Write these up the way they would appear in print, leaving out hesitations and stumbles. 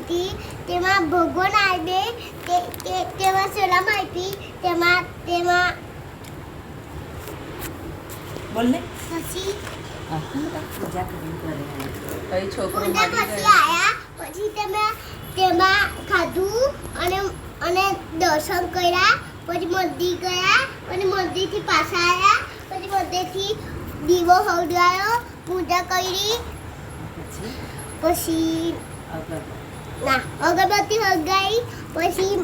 હતી તેમાં ભગવાન આવે તેમાં સલામ આપી તેમાં બોલ ને પછી પૂજા કરી કરે કઈ છોકરો પૂજા પછી આયા પછી તેમાં ખાધું અને દર્શન કર્યા પછી મંદિર ગયા અને મંદિરથી પાછા આવ્યા પછી મંદિરથી દીવો સળગાવ્યો પૂજા કરી પછી અગરબત્તી સળગાવી પછી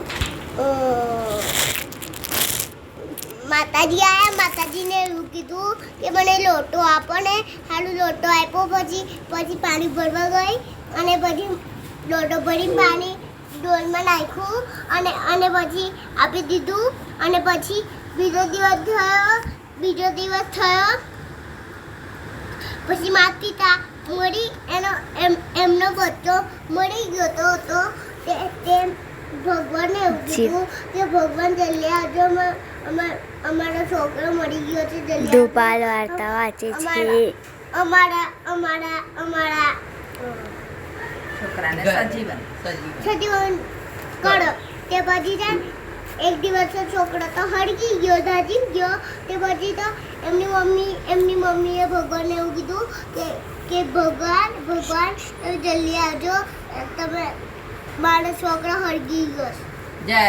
માતાજી આવ્યા માતાજીને એવું કીધું કે મને લોટો આપો ને સારું લોટો આપ્યો પછી પાણી ભરવા ગઈ અને પછી લોટો ભરી પાણી ડોલમાં નાખ્યું અને પછી આપી દીધું અને પછી બીજો દિવસ થયો પછી માતા પિતા મળી એમનો બચ્ચો મળી ગયો હતો તે ભગવાનને એવું કીધું કે ભગવાન જલ્દી આવજો અમારો છોકરો મળી ગયો છે જલ્દી દુપાલ વાર્તા વાંચે છે અમારા છોકરાને સજીવન કરો તે પછી છે એક દિવસ છોકરો તો હળગી ગયો દાજી ગયો તે પછી તો એમની મમ્મીએ ભગવાનને એવું કીધું કે ભગવાન તમે જલ્દી આવજો તમે મારો છોકરો હળગી ગયો જય